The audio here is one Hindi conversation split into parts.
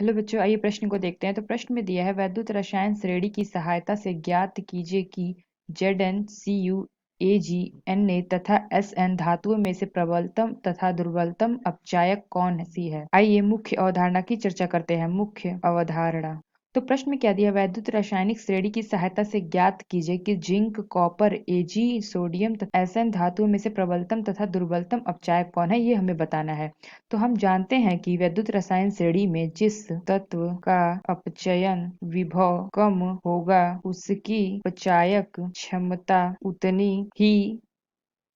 हेलो बच्चों, आइए प्रश्न को देखते हैं। तो प्रश्न में दिया है वैद्युत रसायन श्रेणी की सहायता से ज्ञात कीजिए कि Zn, Cu, Ag, Na तथा Sn धातुओं में से प्रबलतम तथा दुर्बलतम अपचायक कौन सी है। आइए मुख्य अवधारणा की चर्चा करते हैं। मुख्य अवधारणा। तो प्रश्न में क्या दिया, वैद्युत रासायनिक श्रेणी की सहायता से ज्ञात कीजिए कि जिंक, कॉपर, Ag, सोडियम तथा Sn धातुओं में से प्रबलतम तथा दुर्बलतम अपचायक कौन है, ये हमें बताना है। तो हम जानते हैं कि वैद्युत रसायन श्रेणी में जिस तत्व का अपचयन विभव कम होगा उसकी अपचायक क्षमता उतनी ही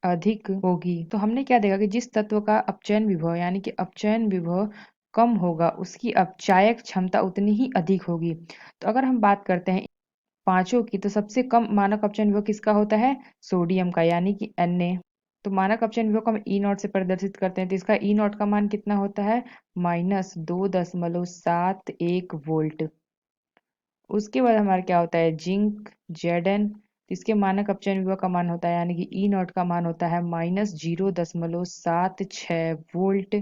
अधिक होगी। तो हमने क्या देखा कि जिस तत्व का अपचयन विभव यानी कि अपचयन विभव कम होगा उसकी अपचायक क्षमता उतनी ही अधिक होगी। तो अगर हम बात करते हैं पांचों की, तो सबसे कम मानक अपचयन विभव किसका होता है, सोडियम का, यानी कि Na। तो मानक अपचयन विभव को हम E0 से प्रदर्शित करते हैं, तो इसका E0 का मान कितना होता है, -2.71 वोल्ट। उसके बाद हमारा क्या होता है, जिंक, Zn। इसके मानक अपचयन विभव का मान होता है यानी कि E0 का मान होता है -0.76 वोल्ट।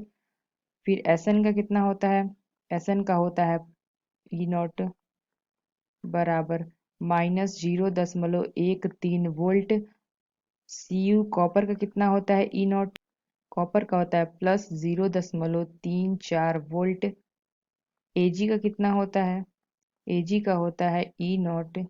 फिर Sn का कितना होता है, Sn का होता है E0 बराबर -0.13 वोल्ट। Cu कॉपर का कितना होता है E0, कॉपर का होता है +0.34 वोल्ट। Ag का कितना होता है, Ag का होता है E0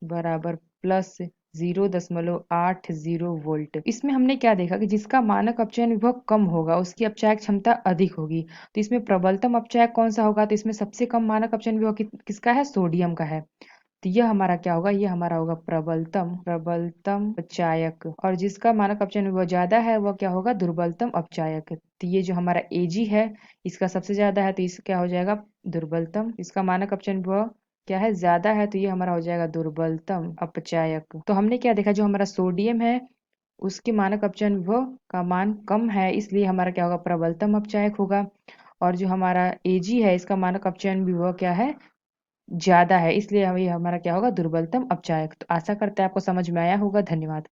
बराबर +0.80 वोल्ट। इसमें हमने क्या देखा कि जिसका मानक अपचयन विभव कम होगा उसकी अपचायक क्षमता अधिक होगी। तो इसमें प्रबलतम अपचायक कौन सा होगा, तो इसमें सबसे कम मानक अपचयन विभव किसका है, सोडियम का है। तो यह हमारा क्या होगा, ये हमारा होगा प्रबलतम अपचायक। और जिसका मानक अपचयन विभव ज्यादा है वह क्या होगा, दुर्बलतम अपचायक। तो ये जो हमारा Ag है इसका सबसे ज्यादा है, तो इसका क्या हो जाएगा, दुर्बलतम। इसका मानक अपचयन विभव क्या है, ज्यादा है, तो ये हमारा हो जाएगा दुर्बलतम अपचायक। तो हमने क्या देखा, जो हमारा सोडियम है उसके मानक अपचयन विभव का मान कम है, इसलिए हमारा क्या होगा, प्रबलतम अपचायक होगा। और जो हमारा Ag है इसका मानक अपचयन विभव क्या है, ज्यादा है, इसलिए ये हमारा क्या होगा, दुर्बलतम अपचायक। तो आशा करते हैं आपको समझ में आया होगा। धन्यवाद।